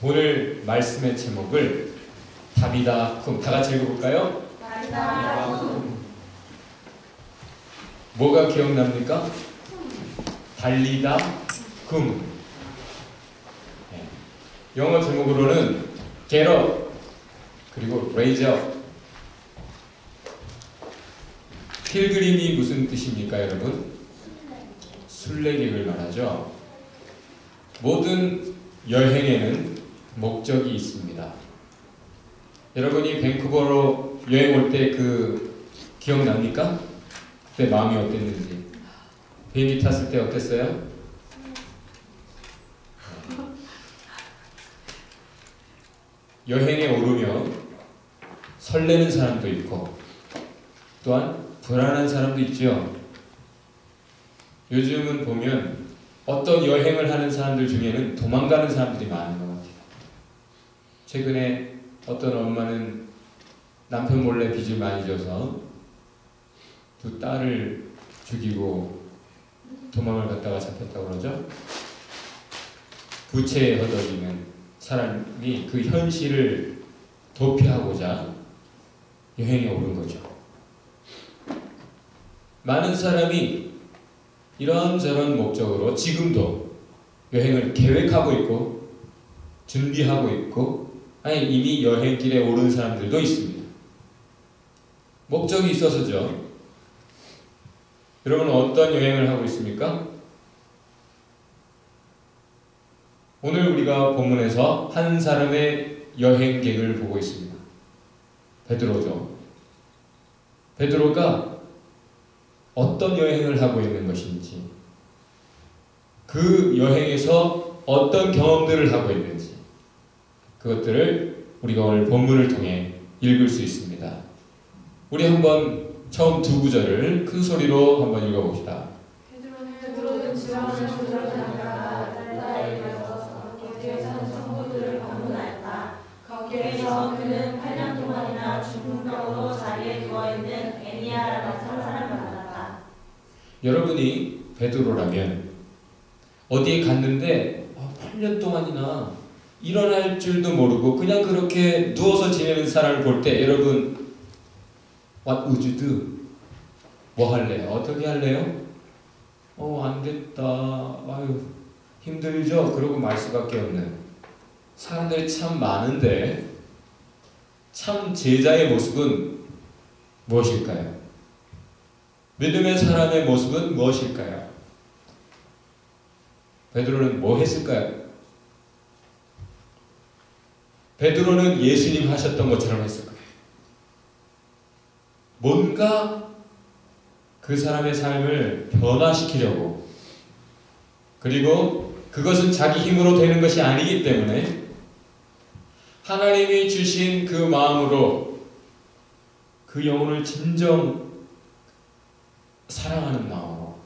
오늘 말씀의 제목을 답이다 쿰, 다 같이 읽어볼까요? 답이다 쿰. 뭐가 기억납니까? 달리다 쿰. 네. 영어 제목으로는 get up 그리고 raise up. 필그림이 무슨 뜻입니까, 여러분? 순례객을 말하죠. 모든 여행에는 목적이 있습니다. 여러분이 밴쿠버로 여행 올 때 그 기억납니까? 그때 마음이 어땠는지. 비행기 탔을 때 어땠어요? 여행에 오르면 설레는 사람도 있고 또한 불안한 사람도 있죠. 요즘은 보면 어떤 여행을 하는 사람들 중에는 도망가는 사람들이 많은 것 같아요. 최근에 어떤 엄마는 남편 몰래 빚을 많이 져서 두 딸을 죽이고 도망을 갔다가 잡혔다고 그러죠. 부채에 허덕이는 사람이 그 현실을 도피하고자 여행에 오른 거죠. 많은 사람이 이런저런 목적으로 지금도 여행을 계획하고 있고 준비하고 있고 아니 이미 여행길에 오른 사람들도 있습니다. 목적이 있어서죠. 여러분은 어떤 여행을 하고 있습니까? 오늘 우리가 본문에서 한 사람의 여행객을 보고 있습니다. 베드로죠. 베드로가 어떤 여행을 하고 있는 것인지, 그 여행에서 어떤 경험들을 하고 있는지, 그것들을 우리가 오늘 본문을 통해 읽을 수 있습니다. 우리 한번 처음 두 구절을 큰 소리로 한번 읽어봅시다. 베드로는 지원을 조절하다가 달라에 가서 거기에 사는 성도들을 방문하였다. 거기에서 그는 8년 동안이나 중풍병으로 자리에 누워있는 애니아라는 사람을 만났다. 여러분이 베드로라면 어디에 갔는데 8년 동안이나 일어날 줄도 모르고 그냥 그렇게 누워서 지내는 사람을 볼 때 여러분 What would you do? 뭐 할래요? 어떻게 할래요? 안 됐다. 아유 힘들죠? 그러고 말 수밖에 없는 사람들이 참 많은데 참 제자의 모습은 무엇일까요? 믿음의 사람의 모습은 무엇일까요? 베드로는 뭐 했을까요? 베드로는 예수님 하셨던 것처럼 했을 거예요. 뭔가 그 사람의 삶을 변화시키려고, 그리고 그것은 자기 힘으로 되는 것이 아니기 때문에 하나님이 주신 그 마음으로 그 영혼을 진정 사랑하는 마음으로,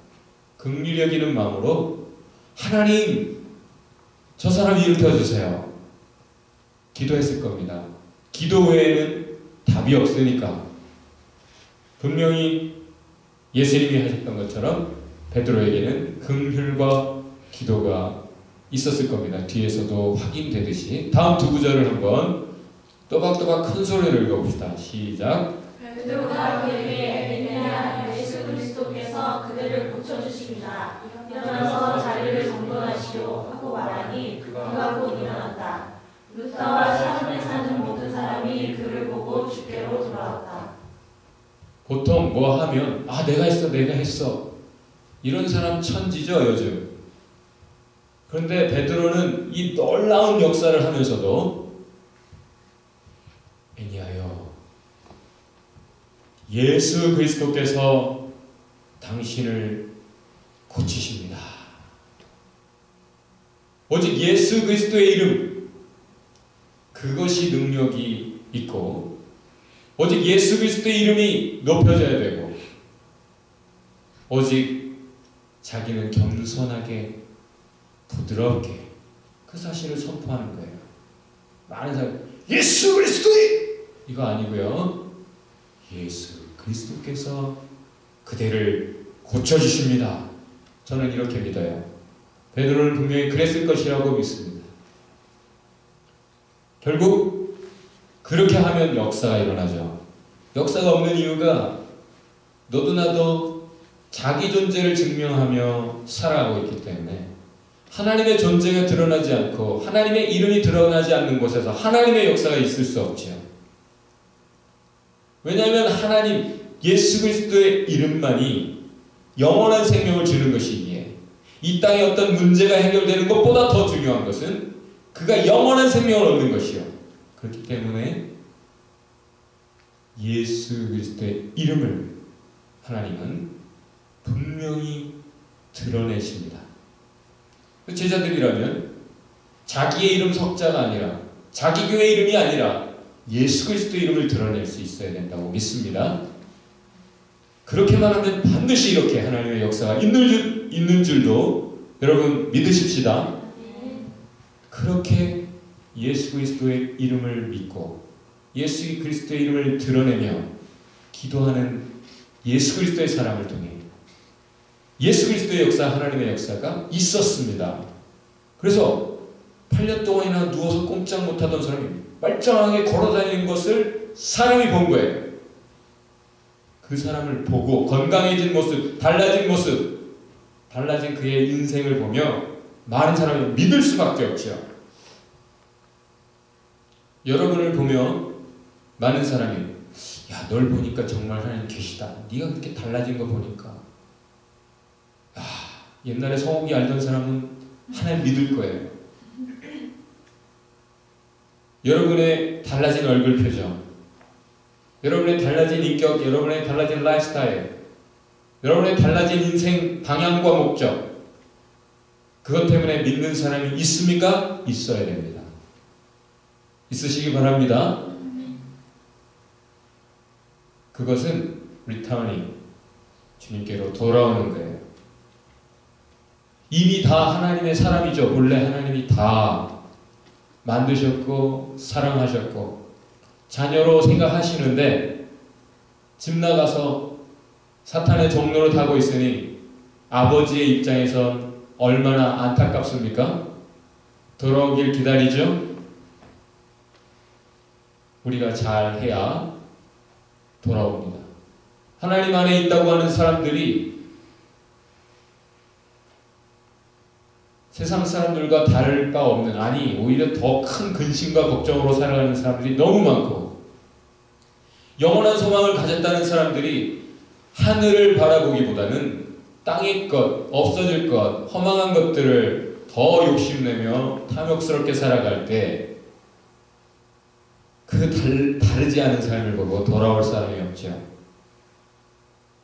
긍휼히 여기는 마음으로 하나님 저 사람 일으켜주세요 기도했을 겁니다. 기도 외에는 답이 없으니까. 분명히 예수님이 하셨던 것처럼 베드로에게는 긍휼과 기도가 있었을 겁니다. 뒤에서도 확인되듯이. 다음 두 구절을 한번 또박또박 큰 소리로 읽어봅시다. 시작. 베드로가 그에게 애니아 예수 그리스도께서 그들을 고쳐주십니다. 일어나서 자리를 정돈하시오 하고 말하니 그가 곧 일어났다. 루다와 사슴에 사는 모든 사람이 그를 보고 주께로 돌아왔다. 보통 뭐 하면 내가 했어 이런 사람 천지죠 요즘. 그런데 베드로는 이 놀라운 역사를 하면서도 애니아여 예수 그리스도께서 당신을 고치십니다. 오직 예수 그리스도의 이름, 그것이 능력이 있고 오직 예수 그리스도의 이름이 높여져야 되고 오직 자기는 겸손하게 부드럽게 그 사실을 선포하는 거예요. 많은 사람이 예수 그리스도의 이거 아니고요. 예수 그리스도께서 그대를 고쳐주십니다. 저는 이렇게 믿어요. 베드로는 분명히 그랬을 것이라고 믿습니다. 결국 그렇게 하면 역사가 일어나죠. 역사가 없는 이유가 너도 나도 자기 존재를 증명하며 살아가고 있기 때문에 하나님의 존재가 드러나지 않고 하나님의 이름이 드러나지 않는 곳에서 하나님의 역사가 있을 수 없지요. 왜냐하면 하나님 예수 그리스도의 이름만이 영원한 생명을 주는 것이기에 이 땅에 어떤 문제가 해결되는 것보다 더 중요한 것은 그가 영원한 생명을 얻는 것이요. 그렇기 때문에 예수 그리스도의 이름을 하나님은 분명히 드러내십니다. 제자들이라면 자기의 이름 석자가 아니라 자기 교회 이름이 아니라 예수 그리스도의 이름을 드러낼 수 있어야 된다고 믿습니다. 그렇게만 하면 반드시 이렇게 하나님의 역사가 있는 줄도 여러분 믿으십시다. 그렇게 예수 그리스도의 이름을 믿고 예수 그리스도의 이름을 드러내며 기도하는 예수 그리스도의 사람을 통해 예수 그리스도의 역사, 하나님의 역사가 있었습니다. 그래서 8년 동안이나 누워서 꼼짝 못하던 사람이 말짱하게 걸어다니는 것을 사람이 본 거예요. 그 사람을 보고 건강해진 모습, 달라진 모습, 달라진 그의 인생을 보며 많은 사람이 믿을 수밖에 없죠. 여러분을 보며 많은 사람이 야, 널 보니까 정말 하나님 계시다. 네가 그렇게 달라진 거 보니까 야, 옛날에 성욱이 알던 사람은 하나님 믿을 거예요. 여러분의 달라진 얼굴 표정, 여러분의 달라진 인격, 여러분의 달라진 라이프스타일, 여러분의 달라진 인생 방향과 목적, 그것 때문에 믿는 사람이 있습니까? 있어야 됩니다. 있으시기 바랍니다. 그것은 리터닝, 주님께로 돌아오는 거예요. 이미 다 하나님의 사람이죠. 본래 하나님이 다 만드셨고 사랑하셨고 자녀로 생각하시는데 집 나가서 사탄의 종로를 타고 있으니 아버지의 입장에선 얼마나 안타깝습니까? 돌아오길 기다리죠? 우리가 잘해야 돌아옵니다. 하나님 안에 있다고 하는 사람들이 세상 사람들과 다를 바 없는, 아니 오히려 더 큰 근심과 걱정으로 살아가는 사람들이 너무 많고 영원한 소망을 가졌다는 사람들이 하늘을 바라보기보다는 땅의 것, 없어질 것, 허망한 것들을 더 욕심내며 탐욕스럽게 살아갈 때 그 다르지 않은 삶을 보고 돌아올 사람이 없죠.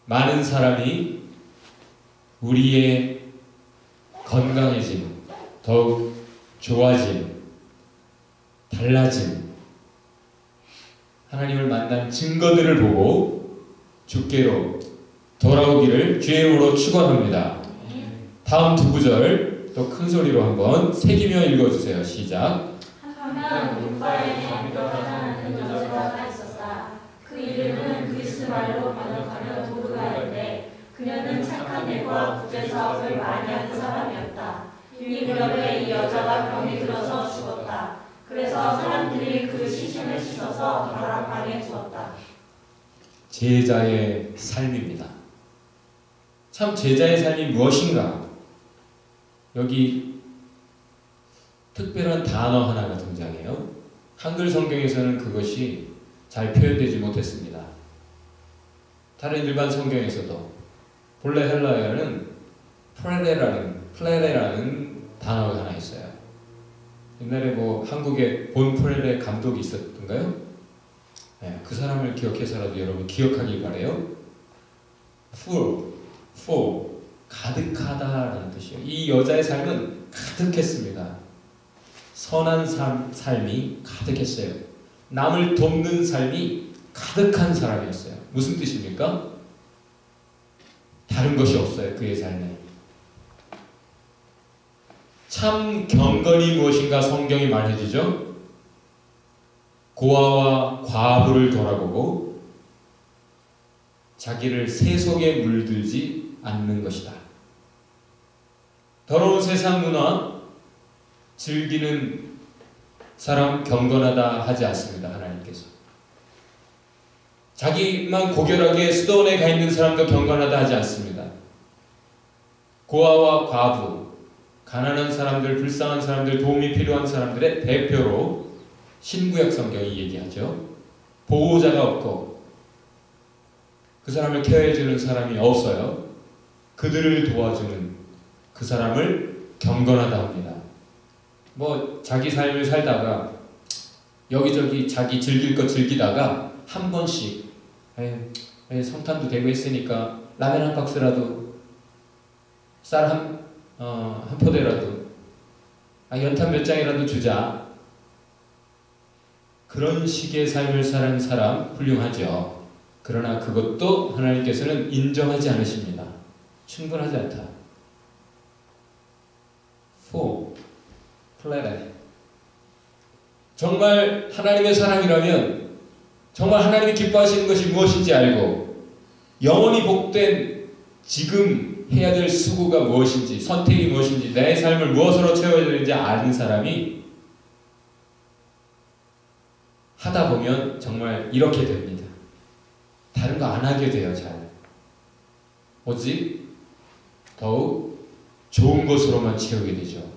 많은 사람이 우리의 건강해짐, 더욱 좋아짐, 달라짐, 하나님을 만난 증거들을 보고 주께로 돌아오기를 주의 이름으로 축원합니다. 다음 두 구절 또 큰 소리로 한번 새기며 읽어주세요. 시작. 하나 눈바에 감별하는 여자가 있었다. 그 이름은 그리스 말로 번역하면 도르가인데 그녀는 착한 일과 부재 사업을 많이 하는 사람이었다. 이 무렵에 이 여자가 병이 들어서 죽었다. 그래서 사람들이 그 시신을 씻어서 다락방에 두었다. 제자의 삶입니다. 참 제자의 삶이 무엇인가? 여기 특별한 단어 하나가 등장해요. 한글 성경에서는 그것이 잘 표현되지 못했습니다. 다른 일반 성경에서도 본래 헬라어에는 플레레라는 단어가 하나 있어요. 옛날에 뭐 한국에 본 프레레 감독이 있었던가요? 네, 그 사람을 기억해서라도 여러분 기억하길 바래요. full, 가득하다라는 뜻이에요. 이 여자의 삶은 가득했습니다. 선한 삶이 가득했어요. 남을 돕는 삶이 가득한 사람이었어요. 무슨 뜻입니까? 다른 것이 없어요. 그의 삶에. 참 경건이 무엇인가 성경이 말해주죠. 고아와 과부를 돌아보고 자기를 세속에 물들지 않는 것이다. 더러운 세상 문화, 즐기는 사람 경건하다 하지 않습니다. 하나님께서. 자기만 고결하게 수도원에 가 있는 사람도 경건하다 하지 않습니다. 고아와 과부, 가난한 사람들, 불쌍한 사람들, 도움이 필요한 사람들의 대표로 신구약 성경이 얘기하죠. 보호자가 없고 그 사람을 케어해주는 사람이 없어요. 그들을 도와주는 그 사람을 경건하다 합니다. 뭐 자기 삶을 살다가 여기저기 자기 즐길 것 즐기다가 한 번씩 성탄도 되고 했으니까 라면 한 박스라도 쌀 한 포대라도 연탄 몇 장이라도 주자. 그런 식의 삶을 사는 사람 훌륭하죠. 그러나 그것도 하나님께서는 인정하지 않으십니다. 충분하지 않다. 4. 플레레. 정말 하나님의 사람이라면 정말 하나님이 기뻐하시는 것이 무엇인지 알고 영원히 복된 지금 해야 될 수고가 무엇인지 선택이 무엇인지 내 삶을 무엇으로 채워야 되는지 아는 사람이 하다 보면 정말 이렇게 됩니다. 다른 거 안 하게 돼요. 잘. 오직 더욱 좋은 것으로만 채우게 되죠.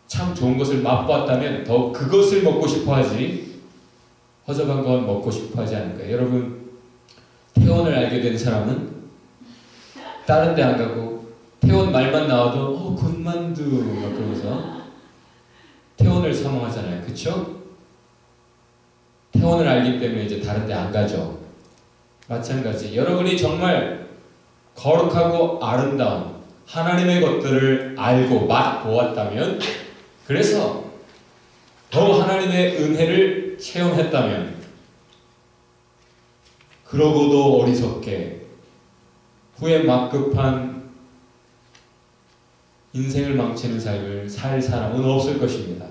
참 좋은 것을 맛보았다면 더욱 그것을 먹고 싶어 하지 허접한 건 먹고 싶어 하지 않을 거예요. 여러분, 태원을 알게 된 사람은 다른 데 안 가고 태원 말만 나와도 군만두 막 그러면서 태원을 사모하잖아요. 그쵸? 태원을 알기 때문에 이제 다른 데 안 가죠. 마찬가지. 여러분이 정말 거룩하고 아름다운 하나님의 것들을 알고 맛보았다면, 그래서 더 하나님의 은혜를 체험했다면, 그러고도 어리석게 후에 막급한 인생을 망치는 삶을 살 사람은 없을 것입니다.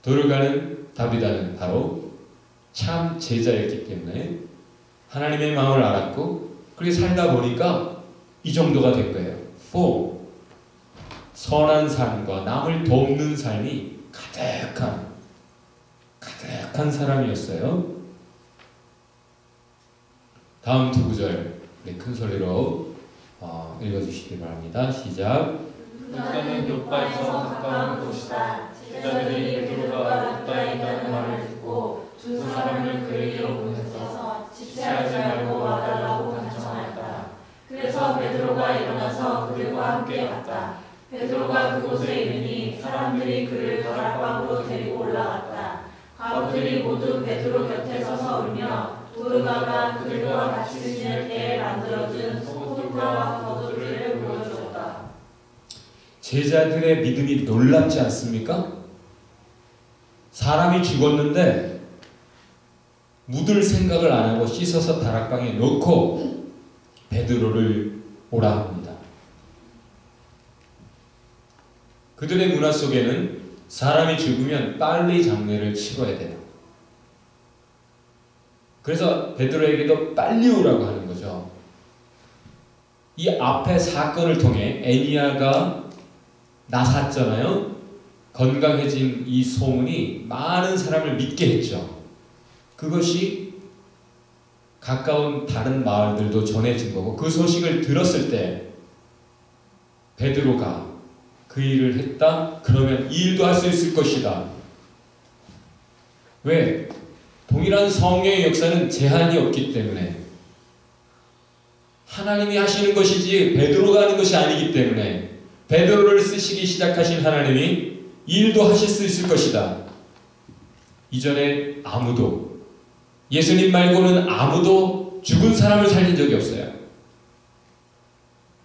도르가는 다비다는 바로 참 제자였기 때문에 하나님의 마음을 알았고 그렇게 살다 보니까 이 정도가 된 거예요. 4. 선한 삶과 남을 돕는 삶이 가득한 사람이었어요. 다음 두 구절 큰 소리로 읽어주시기 바랍니다. 시작. 그는 요파에서 가까운 곳이다. 제자들이 베드로가 루다에 있다는 말을 듣고 두 사람을 그에게로 보내서 지체하지 말고 와달라고 간청하였다. 그래서 베드로가 일어나서 그들과 함께 갔다. 베드로가 그곳에 이르니 사람들이 그를 다락방으로 데리고 올라갔다. 과부들이 모두 베드로 곁에 서서 울며 도르가가 그들과 같이 지낼 때에 만들어준 소금과 겉옷들을 보여주었다. 제자들의 믿음이 놀랍지 않습니까? 사람이 죽었는데 묻을 생각을 안 하고 씻어서 다락방에 놓고 베드로를 오라 합니다. 그들의 문화 속에는 사람이 죽으면 빨리 장례를 치러야 돼요. 그래서 베드로에게도 빨리 오라고 하는 거죠. 이 앞에 사건을 통해 애니야가 나섰잖아요. 건강해진 이 소문이 많은 사람을 믿게 했죠. 그것이 가까운 다른 마을들도 전해진 거고, 그 소식을 들었을 때 베드로가 그 일을 했다? 그러면 이 일도 할 수 있을 것이다. 왜? 동일한 성령의 역사는 제한이 없기 때문에, 하나님이 하시는 것이지 베드로가 하는 것이 아니기 때문에, 베드로를 쓰시기 시작하신 하나님이 이 일도 하실 수 있을 것이다. 이전에 아무도, 예수님 말고는 아무도 죽은 사람을 살린 적이 없어요.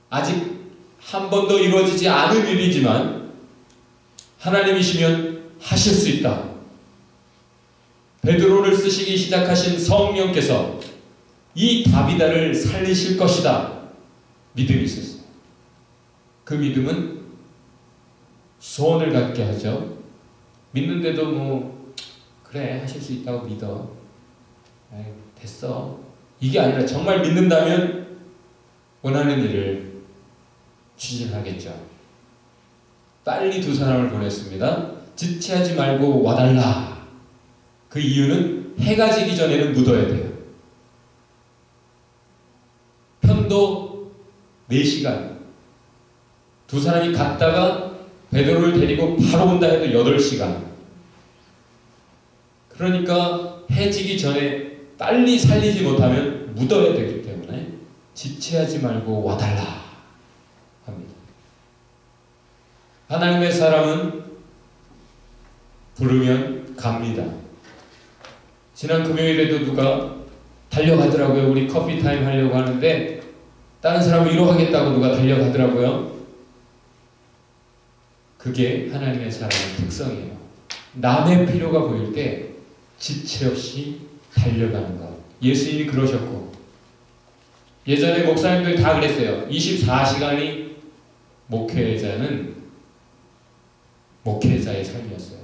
아직 한 번도 이루어지지 않은 일이지만 하나님이시면 하실 수 있다. 베드로를 쓰시기 시작하신 성령께서 이 다비다를 살리실 것이다. 믿음이 있었어요. 그 믿음은 소원을 갖게 하죠. 믿는데도 뭐 그래 하실 수 있다고 믿어. 아이, 됐어. 이게 아니라 정말 믿는다면 원하는 일을 추진하겠죠. 빨리 두 사람을 보냈습니다. 지체하지 말고 와달라. 그 이유는 해가 지기 전에는 묻어야 돼요. 편도 4시간. 두 사람이 갔다가 베드로를 데리고 바로 온다 해도 8시간. 그러니까 해 지기 전에 빨리 살리지 못하면 묻어야 되기 때문에 지체하지 말고 와달라 합니다. 하나님의 사람은 부르면 갑니다. 지난 금요일에도 누가 달려가더라고요. 우리 커피 타임 하려고 하는데 다른 사람 위로하겠다고 누가 달려가더라고요. 그게 하나님의 사람의 특성이에요. 남의 필요가 보일 때 지체 없이 달려가는 것. 예수님이 그러셨고 예전에 목사님들 다 그랬어요. 24시간이 목회자는 목회자의 삶이었어요.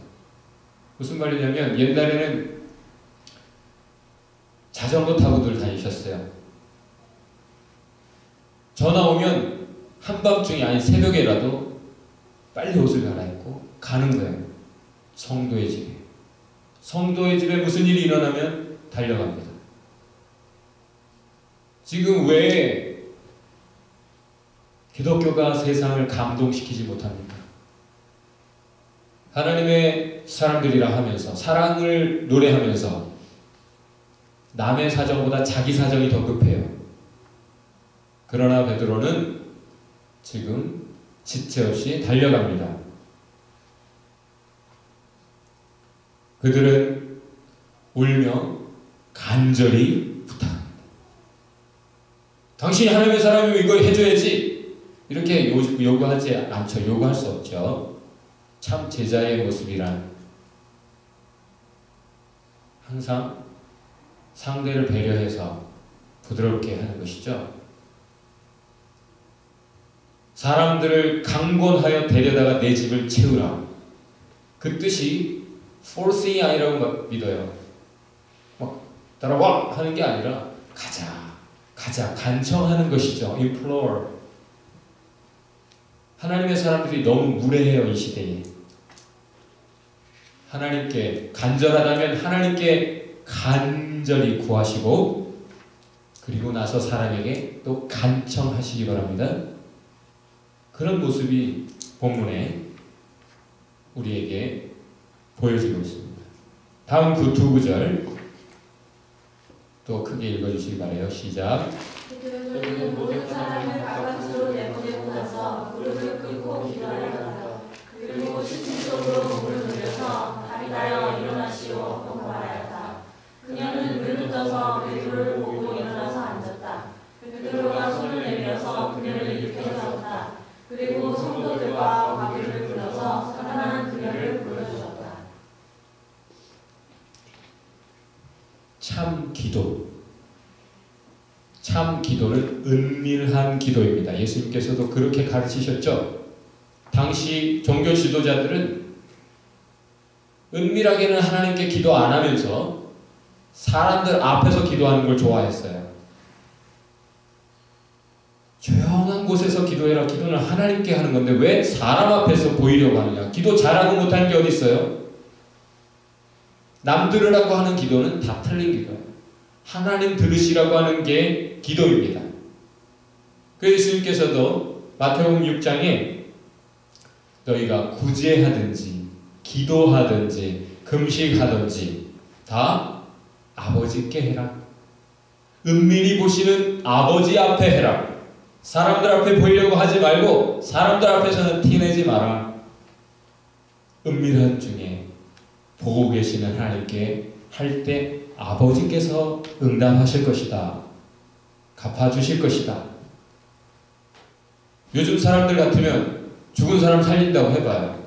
무슨 말이냐면 옛날에는 자전거 타고들 다니셨어요. 전화 오면 한밤중에 아니 새벽에라도 빨리 옷을 갈아입고 가는 거예요. 성도의 집에. 성도의 집에 무슨 일이 일어나면 달려갑니다. 지금 왜 기독교가 세상을 감동시키지 못합니까? 하나님의 사람들이라 하면서 사랑을 노래하면서 남의 사정보다 자기 사정이 더 급해요. 그러나 베드로는 지금 지체 없이 달려갑니다. 그들은 울며 간절히 부탁합니다. 당신이 하나님의 사람이면 이거 해줘야지. 이렇게 요구하지 않죠. 요구할 수 없죠. 참 제자의 모습이란 항상 상대를 배려해서 부드럽게 하는 것이죠. 사람들을 강권하여 데려다가 내 집을 채우라. 그 뜻이 forcing이 아니라고 믿어요. 막 따라와 하는 게 아니라 가자 간청하는 것이죠. implore. 하나님의 사람들이 너무 무례해요. 이 시대에. 하나님께 간절하다면 하나님께 간절히 구하시고 그리고 나서 사람에게 또 간청하시기 바랍니다. 그런 모습이 본문에 우리에게 보여지고 있습니다. 다음 그 두 구절 또 크게 읽어주시기 바라요. 시작. 그들은 모든 사람을 바깥으로 내보내고 나서 무릎을 꿇고 기도하였다. 그리고 신속으로 몸을 돌려서 다리다여 일어나시오 하고 말하였다. 그녀는 눈을 떠서 베드로를 보고 일어나서 앉았다. 베드로가 손을 내밀어서 그녀를 일으켜 세웠다. 그리고 성도들과 바비를 불러서 살아난 그녀를 보여주었다. 참 기도. 참 기도는 은밀한 기도입니다. 예수님께서도 그렇게 가르치셨죠. 당시 종교 지도자들은 은밀하게는 하나님께 기도 안 하면서 사람들 앞에서 기도하는 걸 좋아했어요. 조용한 곳에서 기도해라. 기도는 하나님께 하는 건데 왜 사람 앞에서 보이려고 하느냐. 기도 잘하고 못하는 게 어디 있어요? 남 들으라고 하는 기도는 다 틀린 기도예요. 하나님 들으시라고 하는 게 기도입니다. 그래서 예수님께서도 마태복음 6장에 너희가 구제하든지 기도하든지 금식하든지 다 아버지께 해라. 은밀히 보시는 아버지 앞에 해라. 사람들 앞에 보이려고 하지 말고 사람들 앞에서는 티내지 마라. 은밀한 중에 보고 계시는 하나님께 할 때 아버지께서 응답하실 것이다. 갚아주실 것이다. 요즘 사람들 같으면 죽은 사람 살린다고 해봐요.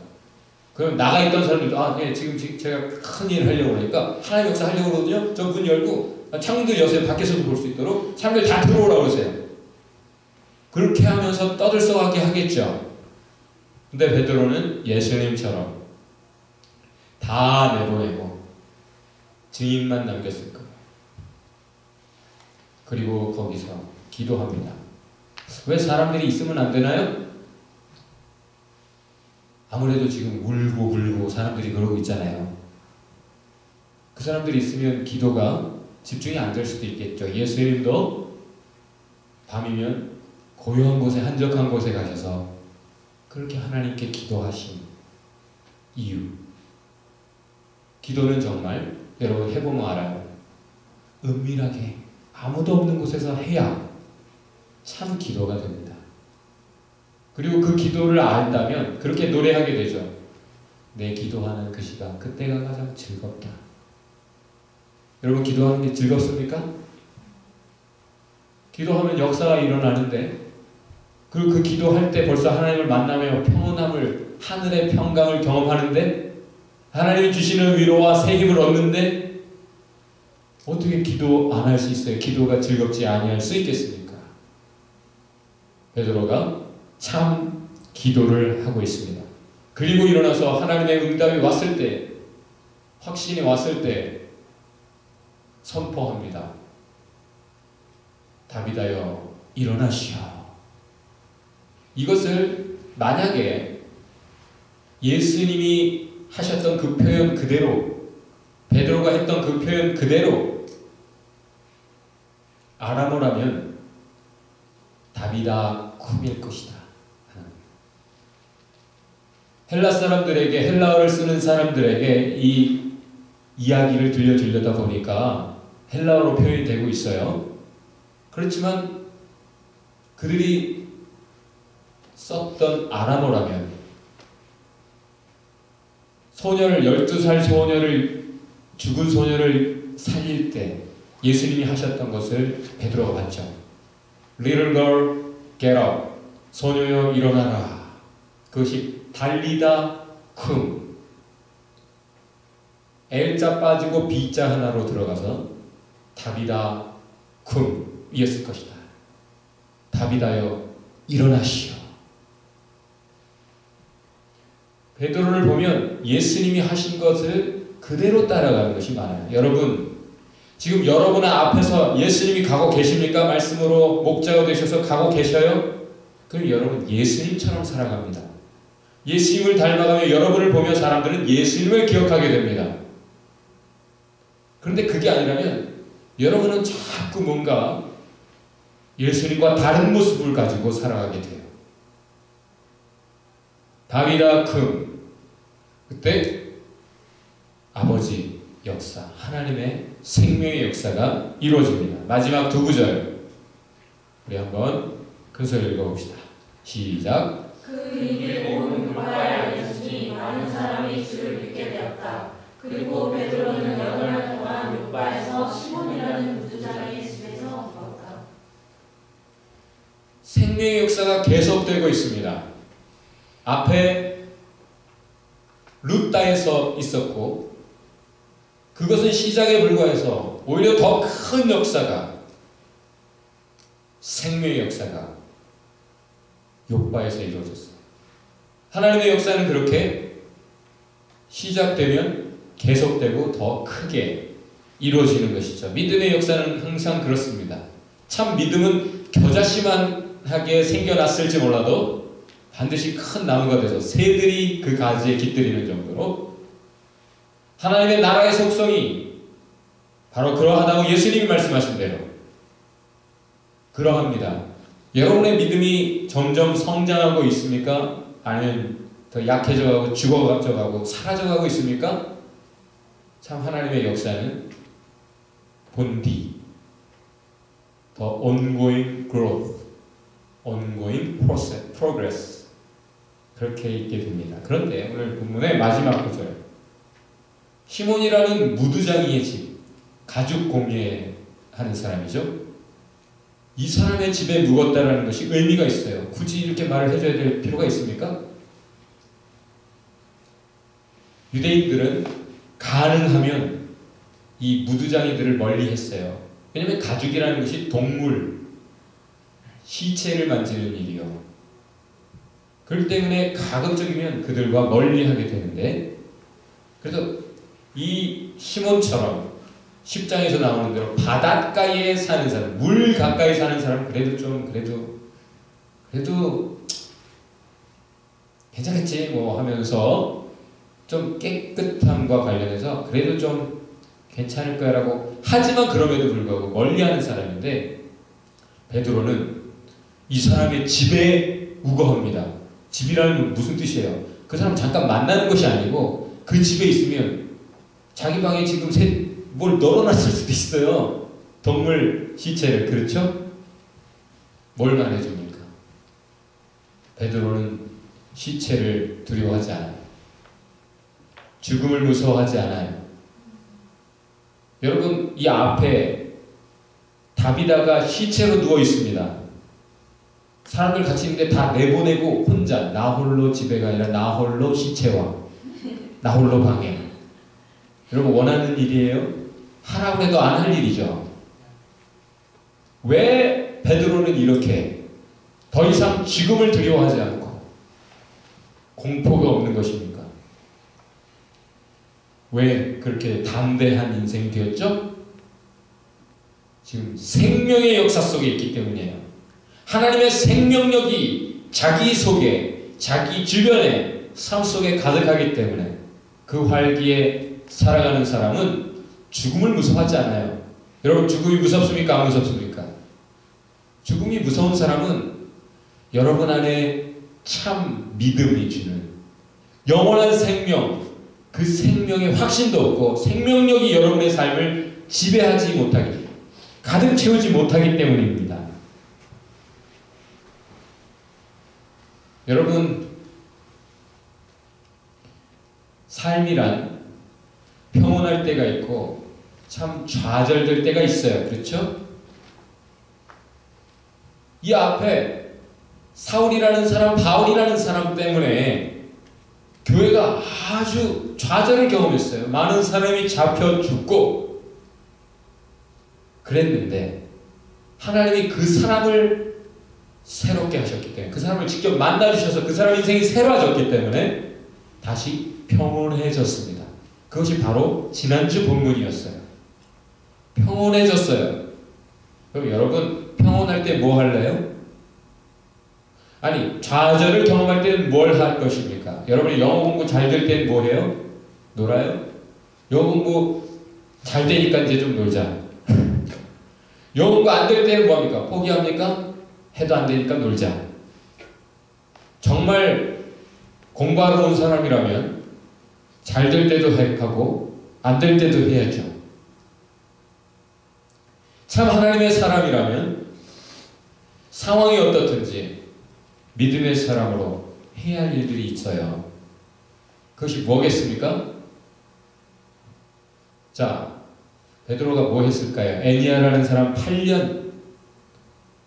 그럼 나가 있던 사람들도 네, 지금 제가 큰 일을 하려고 하니까 하나님 역사 하려고 그러거든요. 저 문 열고 창문도 여세요. 밖에서도 볼 수 있도록 사람들 다 들어오라고 그러세요. 그렇게 하면서 떠들썩하게 하겠죠. 근데 베드로는 예수님처럼 다 내보내고 증인만 남겼을 거예요. 그리고 거기서 기도합니다. 왜 사람들이 있으면 안 되나요? 아무래도 지금 울고 불고 사람들이 그러고 있잖아요. 그 사람들이 있으면 기도가 집중이 안 될 수도 있겠죠. 예수님도 밤이면 고요한 곳에 한적한 곳에 가셔서 그렇게 하나님께 기도하신 이유. 기도는 정말 여러분 해보면 알아요. 은밀하게 아무도 없는 곳에서 해야 참 기도가 됩니다. 그리고 그 기도를 안다면 그렇게 노래하게 되죠. 내 기도하는 그 시간, 그때가 가장 즐겁다. 여러분 기도하는 게 즐겁습니까? 기도하면 역사가 일어나는데, 그리고 그 기도할 때 벌써 하나님을 만나며 평온함을, 하늘의 평강을 경험하는데, 하나님이 주시는 위로와 새 힘을 얻는데 어떻게 기도 안 할 수 있어요? 기도가 즐겁지 아니할 수 있겠습니까? 베드로가 참 기도를 하고 있습니다. 그리고 일어나서 하나님의 응답이 왔을 때, 확신이 왔을 때 선포합니다. 다윗아여 일어나시오. 이것을 만약에 예수님이 하셨던 그 표현 그대로, 베드로가 했던 그 표현 그대로 아람어라면 다비다 쿰일 것이다. 헬라 사람들에게, 헬라어를 쓰는 사람들에게 이 이야기를 들려주려다 보니까 헬라어로 표현이 되고 있어요. 그렇지만 그들이 썼던 아람어라면 소녀를, 12살 소녀를, 죽은 소녀를 살릴 때 예수님이 하셨던 것을 베드로가 봤죠. Little girl, get up. 소녀여 일어나라. 그것이 달리다 쿰. L자 빠지고 B자 하나로 들어가서 다비다 쿰 이었을 것이다. 다비다여 일어나시오. 베드로를 보면 예수님이 하신 것을 그대로 따라가는 것이 많아요. 여러분, 지금 여러분 앞에서 예수님이 가고 계십니까? 말씀으로 목자가 되셔서 가고 계셔요? 그럼 여러분 예수님처럼 살아갑니다. 예수님을 닮아가며 여러분을 보며 사람들은 예수님을 기억하게 됩니다. 그런데 그게 아니라면 여러분은 자꾸 뭔가 예수님과 다른 모습을 가지고 살아가게 돼요. 다비다 쿰. 그때 아버지 역사, 하나님의 생명의 역사가 이루어집니다. 마지막 두 구절 우리 한번 그것을 읽어봅시다. 시작. 그 일이 온 율바에 알려지니 많은 사람이 주를 믿게 되었다. 그리고 베드로는 8날 동안 율바에서 시몬이라는 무두장의 집에서 먹었다. 생명의 역사가 계속되고 있습니다. 앞에 룻다에서 있었고 그것은 시작에 불과해서 오히려 더 큰 역사가, 생명의 역사가 욥바에서 이루어졌어요. 하나님의 역사는 그렇게 시작되면 계속되고 더 크게 이루어지는 것이죠. 믿음의 역사는 항상 그렇습니다. 참 믿음은 겨자씨만하게 생겨났을지 몰라도 반드시 큰 나무가 돼서 새들이 그 가지에 깃들이는 정도로 하나님의 나라의 속성이 바로 그러하다고 예수님이 말씀하신 대로 그러합니다. 여러분의 믿음이 점점 성장하고 있습니까? 아니면 더 약해져가고 죽어가고 사라져가고 있습니까? 참 하나님의 역사는 본디, 더 ongoing growth, ongoing progress 그렇게 있게 됩니다. 그런데 오늘 본문의 마지막 구절, 시몬이라는 무두장이의 집, 가죽 공예하는 사람이죠. 이 사람의 집에 묵었다라는 것이 의미가 있어요. 굳이 이렇게 말을 해줘야 될 필요가 있습니까? 유대인들은 가능하면 이 무두장이들을 멀리 했어요. 왜냐하면 가죽이라는 것이 동물, 시체를 만지는 일이요. 그렇기 때문에 가급적이면 그들과 멀리 하게 되는데, 그래서 이 시몬처럼 10장에서 나오는 대로 바닷가에 사는 사람, 물 가까이 사는 사람은 그래도 괜찮겠지 뭐 하면서 좀 깨끗함과 관련해서 그래도 좀 괜찮을 거야라고 하지만 그럼에도 불구하고 멀리하는 사람인데 베드로는 이 사람의 집에 우거합니다. 집이라는 건 무슨 뜻이에요? 그 사람 잠깐 만나는 것이 아니고 그 집에 있으면 자기 방에 지금 뭘 널어놨을 수도 있어요. 동물 시체를. 그렇죠? 뭘 말해줍니까? 베드로는 시체를 두려워하지 않아요. 죽음을 무서워하지 않아요. 여러분, 이 앞에 다비다가 시체로 누워 있습니다. 사람들 같이 있는데 다 내보내고 혼자 나 홀로 집에가 아니라 나 홀로 시체와 나 홀로 방에. 여러분 원하는 일이에요? 하라고 해도 안 할 일이죠. 왜 베드로는 이렇게 더 이상 죽음을 두려워하지 않고 공포가 없는 것입니까? 왜 그렇게 담대한 인생이 되었죠? 지금 생명의 역사 속에 있기 때문이에요. 하나님의 생명력이 자기 속에, 자기 주변에, 삶 속에 가득하기 때문에 그 활기에 살아가는 사람은 죽음을 무서워하지 않아요. 여러분 죽음이 무섭습니까? 안 무섭습니까? 죽음이 무서운 사람은 여러분 안에 참 믿음이 주는 영원한 생명, 그 생명의 확신도 없고 생명력이 여러분의 삶을 지배하지 못하기, 가득 채우지 못하기 때문입니다. 여러분, 삶이란 평온할 때가 있고 참 좌절될 때가 있어요. 그렇죠? 이 앞에 사울이라는 사람, 바울이라는 사람 때문에 교회가 아주 좌절을 경험했어요. 많은 사람이 잡혀 죽고 그랬는데 하나님이 그 사람을 새롭게 하셨기 때문에, 그 사람을 직접 만나주셔서 그 사람 인생이 새로워졌기 때문에 다시 평온해졌습니다. 그것이 바로 지난주 본문이었어요. 평온해졌어요. 그럼 여러분 평온할 때 뭐 할래요? 아니 좌절을 경험할 때는 뭘 할 것입니까? 여러분이 영어 공부 잘 될 때는 뭐 해요? 놀아요? 영어 공부 잘 되니까 이제 좀 놀자. 영어 공부 안 될 때는 뭐 합니까? 포기합니까? 해도 안 되니까 놀자. 정말 공부하러 온 사람이라면 잘 될 때도 하고 안 될 때도 해야죠. 참 하나님의 사람이라면 상황이 어떻든지 믿음의 사람으로 해야 할 일들이 있어요. 그것이 뭐겠습니까? 자, 베드로가 뭐 했을까요? 에니야라는 사람 8년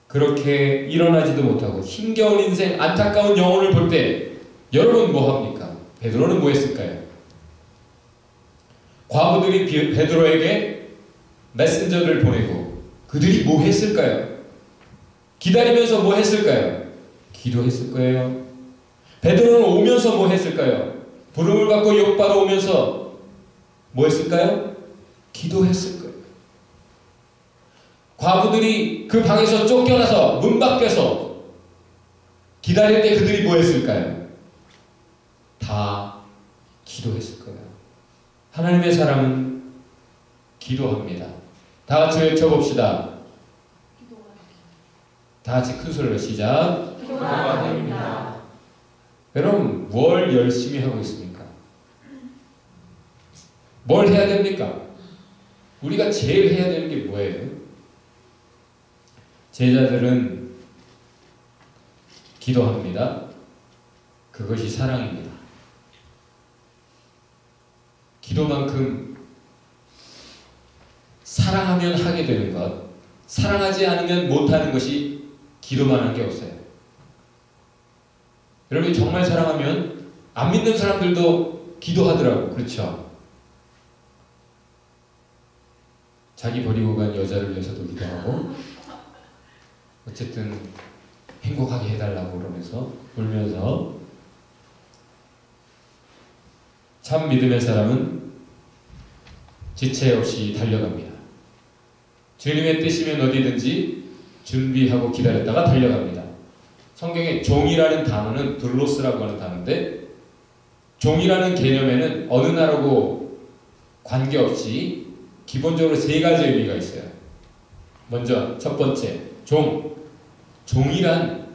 그렇게 일어나지도 못하고 힘겨운 인생, 안타까운 영혼을 볼 때 여러분 뭐 합니까? 베드로는 뭐 했을까요? 과부들이 베드로에게 메신저를 보내고 그들이 뭐 했을까요? 기다리면서 뭐 했을까요? 기도했을 거예요. 베드로는 오면서 뭐 했을까요? 부름을 받고 욕받아 오면서 뭐 했을까요? 기도했을 거예요. 과부들이 그 방에서 쫓겨나서 문 밖에서 기다릴 때 그들이 뭐 했을까요? 다 기도했을 거예요. 하나님의 사람은 기도합니다. 다 같이 외쳐봅시다. 다 같이 큰 소리로 시작. 기도가 됩니다. 여러분 뭘 열심히 하고 있습니까? 뭘 해야 됩니까? 우리가 제일 해야 되는 게 뭐예요? 제자들은 기도합니다. 그것이 사랑입니다. 기도만큼 사랑하면 하게 되는 것, 사랑하지 않으면 못하는 것이 기도만 한 게 없어요. 여러분이 정말 사랑하면 안 믿는 사람들도 기도하더라고. 그렇죠? 자기 버리고 간 여자를 위해서도 기도하고 어쨌든 행복하게 해달라고 그러면서 울면서 참 믿음의 사람은 지체 없이 달려갑니다. 주님의 뜻이면 어디든지 준비하고 기다렸다가 달려갑니다. 성경에 종이라는 단어는 둘로스라고 하는 단어인데, 종이라는 개념에는 어느 나라고 관계없이 기본적으로 세 가지 의미가 있어요. 먼저 첫 번째, 종이란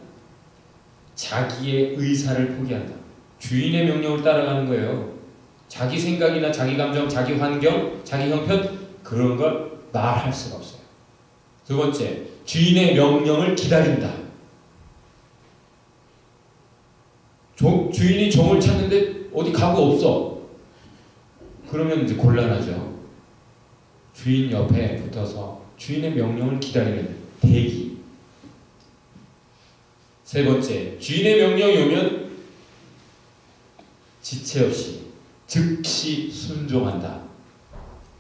자기의 의사를 포기한다. 주인의 명령을 따라가는 거예요. 자기 생각이나 자기 감정, 자기 환경, 자기 형편, 그런 걸 말할 수가 없어요. 두 번째, 주인의 명령을 기다린다. 주인이 종을 찾는데 어디 가고 없어. 그러면 이제 곤란하죠. 주인 옆에 붙어서 주인의 명령을 기다리는 대기. 세 번째, 주인의 명령이 오면 지체 없이 즉시 순종한다.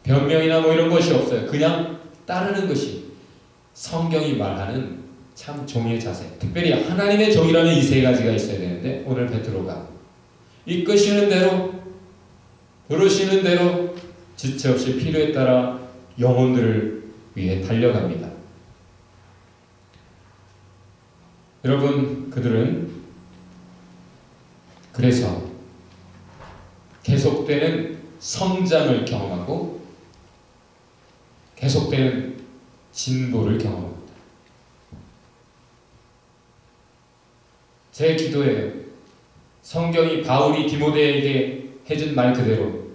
변명이나 뭐 이런 것이 없어요. 그냥 따르는 것이 성경이 말하는 참 종의 자세. 특별히 하나님의 종이라면 이 세 가지가 있어야 되는데, 오늘 베드로가 이끄시는 대로, 부르시는 대로 지체 없이 필요에 따라 영혼들을 위해 달려갑니다. 여러분, 그들은 그래서 계속되는 성장을 경험하고 계속되는 진보를 경험합니다. 제 기도예요. 성경이 바울이 디모데에게 해준 말 그대로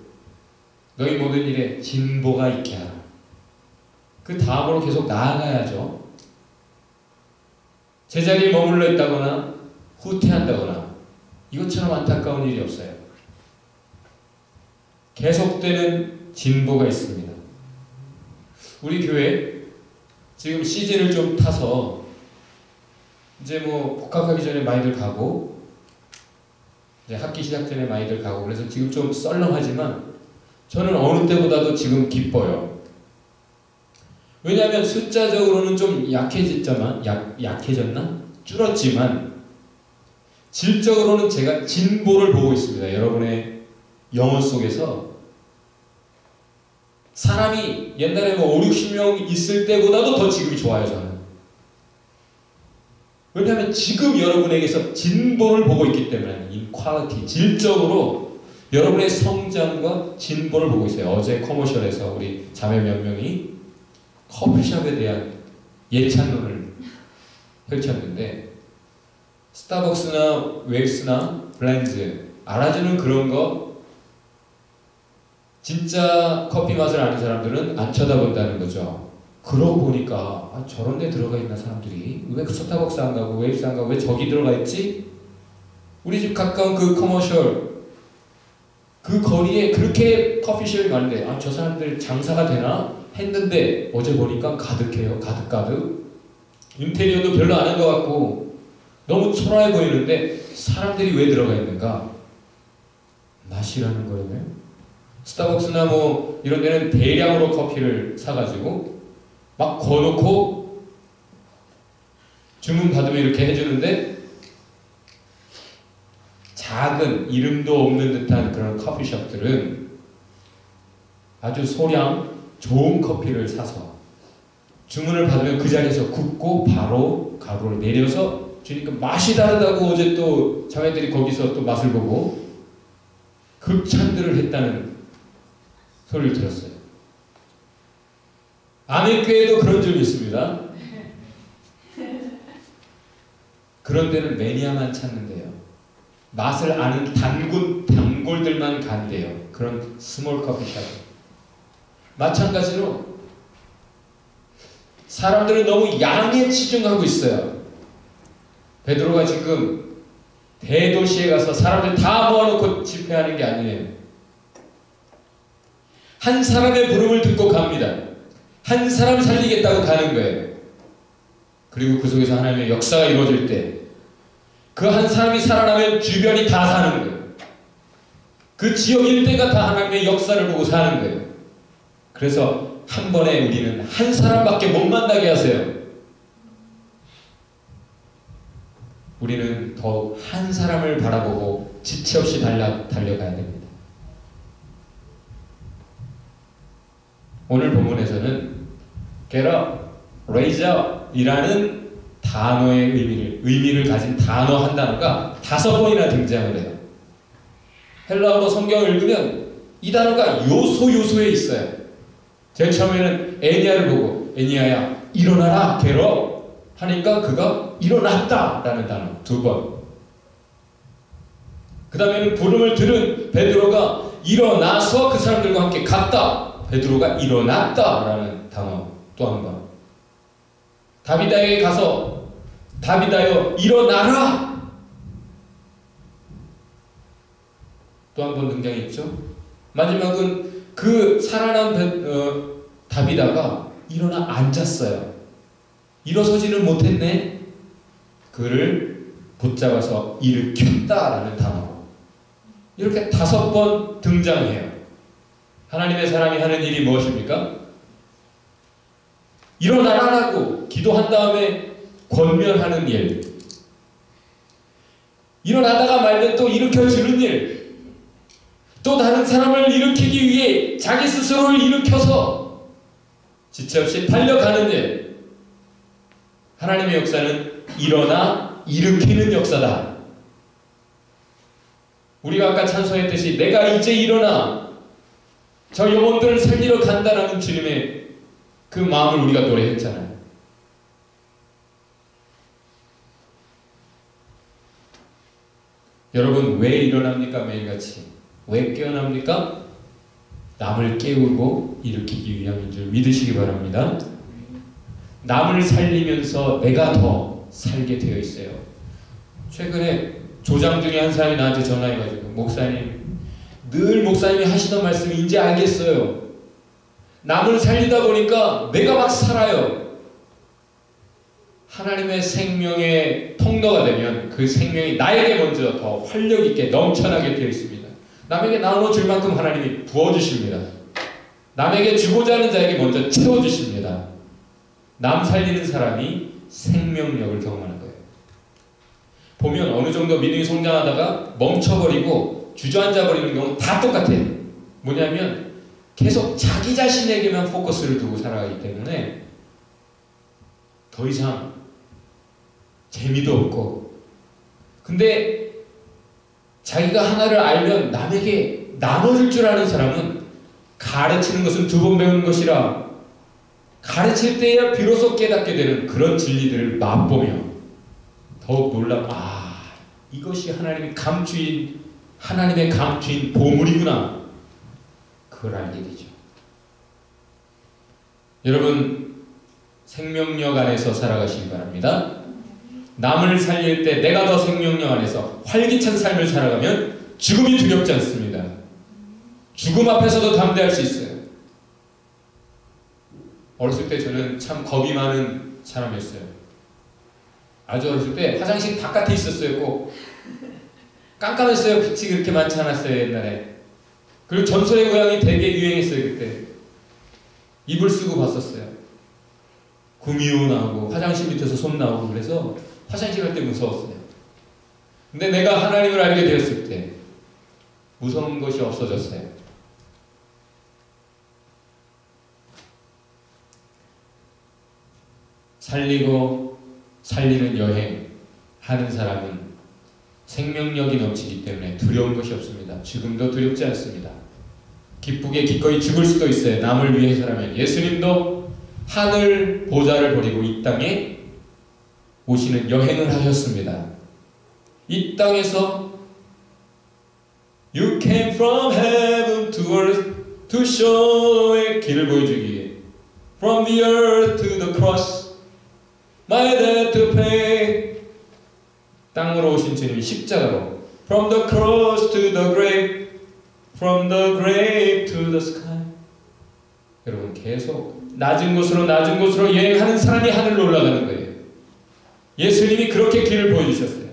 너희 모든 일에 진보가 있게 하라. 그 다음으로 계속 나아가야죠. 제자리에 머물러 있다거나 후퇴한다거나 이것처럼 안타까운 일이 없어요. 계속되는 진보가 있습니다. 우리 교회 지금 시즌을 좀 타서 이제 뭐 복학하기 전에 많이들 가고 이제 학기 시작 전에 많이들 가고 그래서 지금 좀 썰렁하지만 저는 어느 때보다도 지금 기뻐요. 왜냐하면 숫자적으로는 좀 약해졌나? 줄었지만 질적으로는 제가 진보를 보고 있습니다. 여러분의 영혼 속에서 사람이 옛날에 뭐 5, 60명 있을 때보다도 더 지금이 좋아요, 저는. 왜냐하면 지금 여러분에게서 진보를 보고 있기 때문에 퀄리티, 질적으로 여러분의 성장과 진보를 보고 있어요. 어제 커머셜에서 우리 자매 몇 명이 커피숍에 대한 예찬론을 펼쳤는데 스타벅스나 웨이스나 블렌즈 알아주는 그런 거 진짜 커피 맛을 아는 사람들은 안 쳐다본다는 거죠. 그러고 보니까 저런 데 들어가 있는 사람들이 왜 스타벅스 안 가고 웨이스 안 가고 왜 저기 들어가 있지? 우리 집 가까운 그 커머셜 그 거리에 그렇게 커피숍이 많은데 저 사람들 장사가 되나? 했는데 어제 보니까 가득해요. 가득. 인테리어도 별로 안 한 것 같고 너무 초라해 보이는데 사람들이 왜 들어가 있는가? 맛이라는 거예요. 스타벅스나 뭐 이런 데는 대량으로 커피를 사가지고 막 거놓고 주문 받으면 이렇게 해주는데 작은 이름도 없는 듯한 그런 커피숍들은 아주 소량 좋은 커피를 사서 주문을 받으면 그 자리에서 굽고 바로 가루를 내려서 주니까 맛이 다르다고 어제 또 자매들이 거기서 또 맛을 보고 극찬들을 했다는 소리를 들었어요. 아멘교회도 그런 점이 있습니다. 그런 데는 매니아만 찾는데요. 맛을 아는 단골들만 간대요. 그런 스몰 커피숍. 마찬가지로 사람들은 너무 양에 치중하고 있어요. 베드로가 지금 대도시에 가서 사람들 다 모아놓고 집회하는 게 아니에요. 한 사람의 부름을 듣고 갑니다. 한 사람 살리겠다고 가는 거예요. 그리고 그 속에서 하나님의 역사가 이루어질 때 그 한 사람이 살아나면 주변이 다 사는 거예요. 그 지역 일대가 다 하나님의 역사를 보고 사는 거예요. 그래서 한 번에 우리는 한 사람밖에 못 만나게 하세요. 우리는 더욱 한 사람을 바라보고 지체 없이 달려가야 됩니다. 오늘 본문에서는 Get up, raise up 이라는 단어의 의미를 가진 단어 한 단어가 5번이나 등장을 해요. 헬라어로 성경을 읽으면 이 단어가 요소에 있어요. 제일 처음에는 애니아를 보고 애니아야 일어나라 게러 하니까 그가 일어났다 라는 단어 2번. 그 다음에는 부름을 들은 베드로가 일어나서 그 사람들과 함께 갔다. 베드로가 일어났다 라는 단어 또 한 번. 다비다에게 가서 다비다여 일어나라 또 한 번 등장했죠. 마지막은 그 살아난 다비다가 일어나 앉았어요. 일어서지는 못했네. 그를 붙잡아서 일으켰다라는 단어. 이렇게 5번 등장해요. 하나님의 사람이 하는 일이 무엇입니까? 일어나라라고 기도한 다음에 권면하는 일. 일어나다가 말면 또 일으켜주는 일. 또 다른 사람을 일으키기 위해 자기 스스로를 일으켜서 지체 없이 달려가는 일. 하나님의 역사는 일어나 일으키는 역사다. 우리가 아까 찬송했듯이 내가 이제 일어나 저 영혼들을 살리러 간다라는 주님의 그 마음을 우리가 노래했잖아요. 여러분 왜 일어납니까? 매일같이 왜 깨어납니까? 남을 깨우고 일으키기 위함인 줄 믿으시기 바랍니다. 남을 살리면서 내가 더 살게 되어 있어요. 최근에 조장 중에 한 사람이 나한테 전화해가지고 목사님, 늘 목사님이 하시던 말씀이 이제 알겠어요. 남을 살리다 보니까 내가 막 살아요. 하나님의 생명의 통로가 되면 그 생명이 나에게 먼저 더 활력 있게 넘쳐나게 되어 있습니다. 남에게 나눠줄 만큼 하나님이 부어주십니다. 남에게 주고자 하는 자에게 먼저 채워주십니다. 남 살리는 사람이 생명력을 경험하는 거예요. 보면 어느 정도 믿음이 성장하다가 멈춰버리고 주저앉아버리는 경우는 다 똑같아요. 뭐냐면 계속 자기 자신에게만 포커스를 두고 살아가기 때문에 더 이상 재미도 없고, 근데 자기가 하나를 알면 남에게 나눠줄 줄 아는 사람은 가르치는 것은 2번 배우는 것이라 가르칠 때야 비로소 깨닫게 되는 그런 진리들을 맛보며 더욱 놀라, 이것이 하나님의 감추인 보물이구나. 그걸 알게 되죠. 여러분 생명력 안에서 살아가시기 바랍니다. 남을 살릴 때 내가 더 생명력 안에서 활기찬 삶을 살아가면 죽음이 두렵지 않습니다. 죽음 앞에서도 담대할 수 있어요. 어렸을 때 저는 참 겁이 많은 사람이었어요. 아주 어렸을 때 화장실 바깥에 있었어요. 꼭 깜깜했어요. 빛이 그렇게 많지 않았어요 옛날에. 그리고 전설의 고향이 되게 유행했어요 그때. 이불 쓰고 봤었어요. 구미호 나오고 화장실 밑에서 솜 나오고 그래서 화장실 갈 때 무서웠어요. 근데 내가 하나님을 알게 되었을 때 무서운 것이 없어졌어요. 살리고 살리는 여행 하는 사람은 생명력이 넘치기 때문에 두려운 것이 없습니다. 죽음도 두렵지 않습니다. 기쁘게 기꺼이 죽을 수도 있어요. 남을 위해서라면. 예수님도 하늘 보좌를 버리고 이 땅에 오시는 여행을 하셨습니다. 이 땅에서 You came from heaven to earth to show의 길을 보여주기 위해 From the earth to the cross My debt to pay. 땅으로 오신 주님이 십자가로 From the cross to the grave From the grave to the sky. 여러분 계속 낮은 곳으로 여행하는 사람이 하늘로 올라가는 거예요. 예수님이 그렇게 길을 보여주셨어요.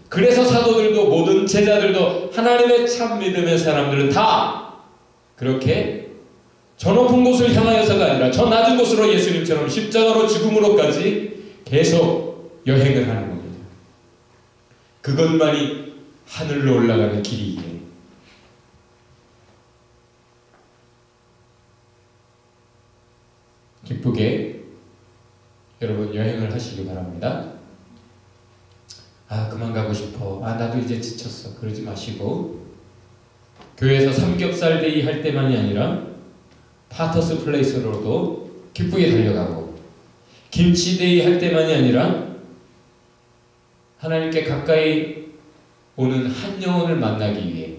그래서 사도들도 모든 제자들도 하나님의 참 믿음의 사람들은 다 그렇게 저 높은 곳을 향하여서가 아니라 저 낮은 곳으로 예수님처럼 십자가로 죽음으로까지 계속 여행을 하는 겁니다. 그것만이 하늘로 올라가는 길이기에 기쁘게 여러분 여행을 하시기 바랍니다. 아, 그만 가고 싶어. 아, 나도 이제 지쳤어. 그러지 마시고 교회에서 삼겹살 데이 할 때만이 아니라 파터스 플레이스로도 기쁘게 달려가고 김치 데이 할 때만이 아니라 하나님께 가까이 오는 한 영혼을 만나기 위해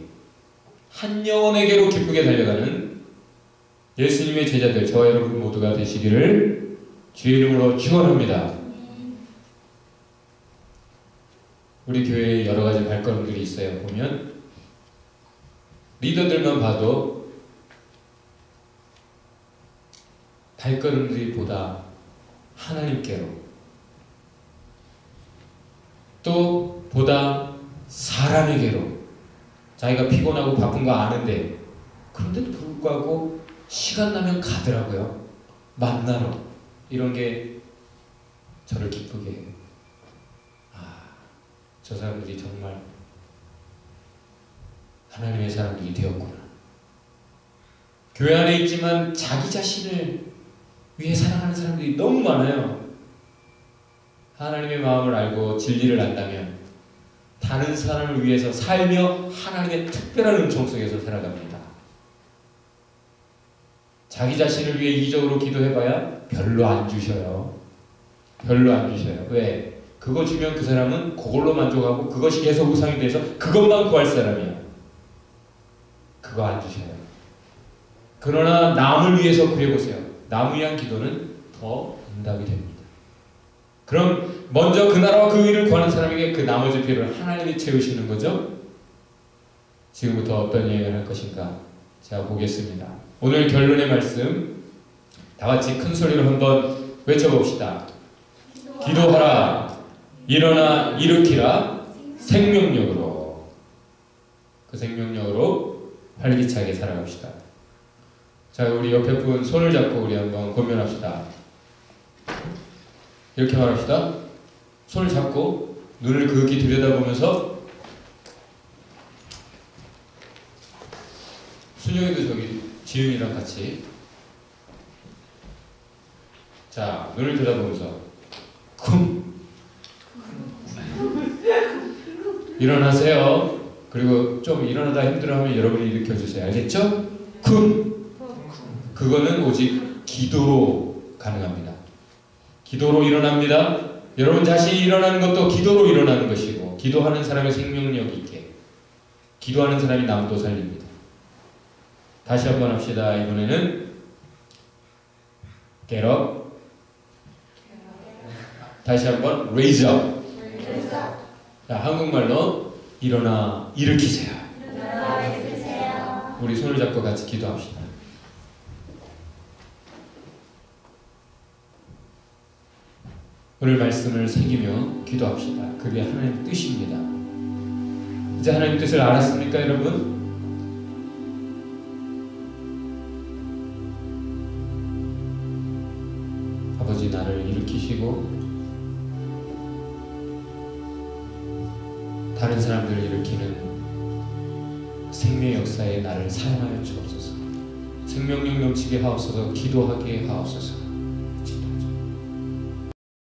한 영혼에게로 기쁘게 달려가는 예수님의 제자들, 저와 여러분 모두가 되시기를 주의 이름으로 축원합니다. 우리 교회에 여러 가지 발걸음들이 있어요. 보면 리더들만 봐도 발걸음들이 보다 하나님께로, 또 보다 사람에게로, 자기가 피곤하고 바쁜 거 아는데 그런데도 불구하고 시간 나면 가더라고요. 만나러. 이런 게 저를 기쁘게 해요. 아, 저 사람들이 정말 하나님의 사람들이 되었구나. 교회 안에 있지만 자기 자신을 위해 살아가는 사람들이 너무 많아요. 하나님의 마음을 알고 진리를 안다면 다른 사람을 위해서 살며 하나님의 특별한 은총 속에서 살아갑니다. 자기 자신을 위해 이기적으로 기도해봐야 별로 안 주셔요. 별로 안 주셔요. 왜? 그거 주면 그 사람은 그걸로 만족하고 그것이 계속 우상이 돼서 그것만 구할 사람이야. 그거 안 주셔요. 그러나 남을 위해서 구해보세요. 남을 위한 기도는 더 응답이 됩니다. 그럼 먼저 그 나라와 그 의를 구하는 사람에게 그 나머지 필요를 하나님이 채우시는 거죠. 지금부터 어떤 여행을 할 것인가 제가 보겠습니다. 오늘 결론의 말씀 다 같이 큰 소리로 한번 외쳐봅시다. 기도하라. 일어나 일으키라. 생명력으로. 그 생명력으로 활기차게 살아갑시다. 자, 우리 옆에 분 손을 잡고 우리 한번 고면합시다. 이렇게 말합시다. 손을 잡고 눈을 그윽이 들여다보면서, 순영이도 저기 지은이랑 같이, 자, 눈을 들여다보면서 쿵 일어나세요. 그리고 좀 일어나다 힘들어하면 여러분이 일으켜주세요. 알겠죠? 쿵. 그거는 오직 기도로 가능합니다. 기도로 일어납니다. 여러분 자신이 일어나는 것도 기도로 일어나는 것이고, 기도하는 사람의 생명력 있게, 기도하는 사람이 남도 살립니다. 다시 한번 합시다. 이번에는 get up. 다시 한번 raise up. 자, 한국말로 일어나 일으키세요. 우리 손을 잡고 같이 기도합시다. 오늘 말씀을 새기며 기도합시다. 그게 하나님의 뜻입니다. 이제 하나님의 뜻을 알았습니까, 여러분? 아버지, 나를 일으키시고 다른 사람들을 일으키는 생명의 역사에 나를 사용하여 주옵소서. 생명력 넘치게 하옵소서. 기도하게 하옵소서.